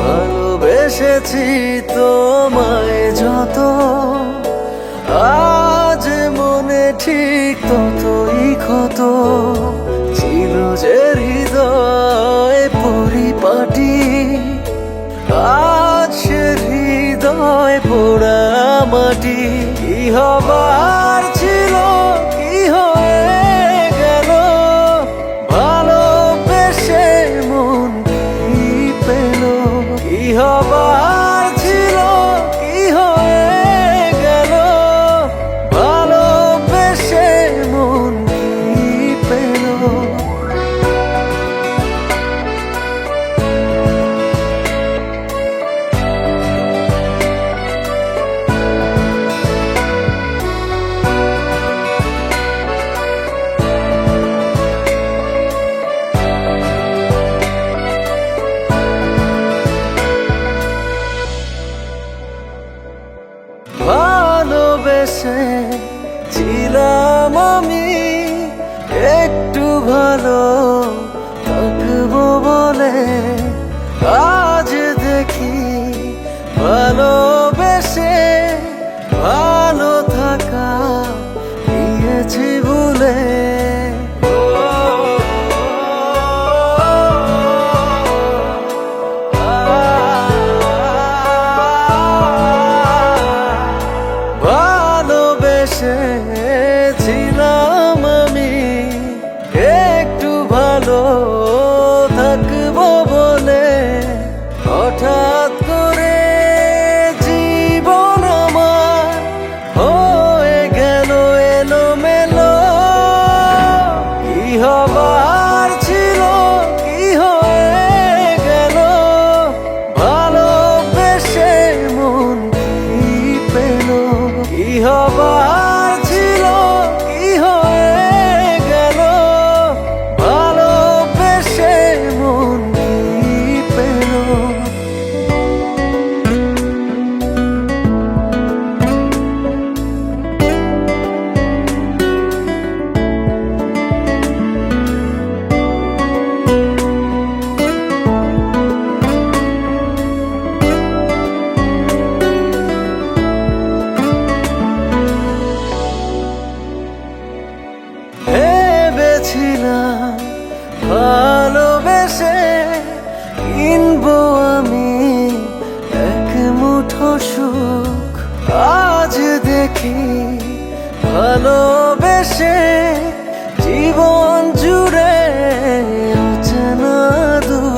ভালোবেসেছি তোমায় যত, আজ মনে ঠিক ততই ক্ষত। ছিল যে হৃদয় পরিপাটি, আজ সে হৃদয় পোড়া মাটি। কি হবার ছিল কি হয়ে গেল, ভালোবেসে মন কি পেল। কি হবার ছিল কি হয়ে গেল, ভালোবেসে মন কি পেল। ভালোবেসে ছিলাম আমি, একটু ভালো থাকবো বলে। আজ দেখি ভালোবেসে ভালো থাকা গিয়েছি ভুলে। ছিলাম আমি, একটু ভালো থাকবো বলে। হঠাৎ করে জীবন আমার হয়ে গেল এলোমেলো। কি হবার ছিল কি হয়ে গেল, ভালোবেসে মন কি পেল। কি হবার ছিল কি হয়ে গেল, ভালোবেসে মন কি পেল। ভেবেছিলাম ভালোবেসে কিনবো আমি এক মুঠো সুখ। আজ দেখি ভালোবেসে জীবন জুড়ে অচেনা দুঃখ।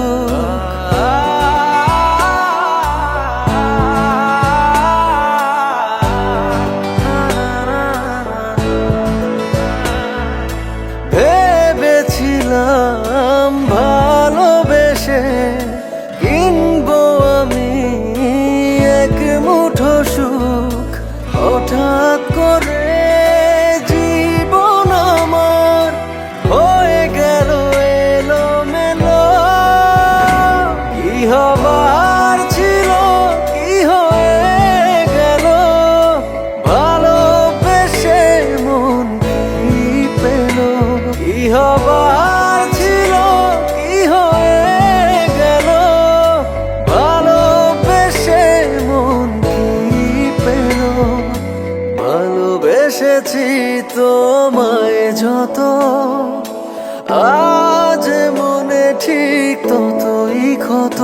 ভেবেছিলাম ভালোবেসে কিনবো আমি এক মুঠো সুখ। হঠাৎ করে জীবন আমার হয়ে গেল এলোমেলো। কি হবার ছিল কি হয়ে গেল, ভালোবেসে মন কি পেল। কি হবার ছিল কি হয়ে গেল, ভালোবেসে মন কি পেল। ভালোবেসেছি তোমায় যত, আজ মনে ঠিক ততই ক্ষত।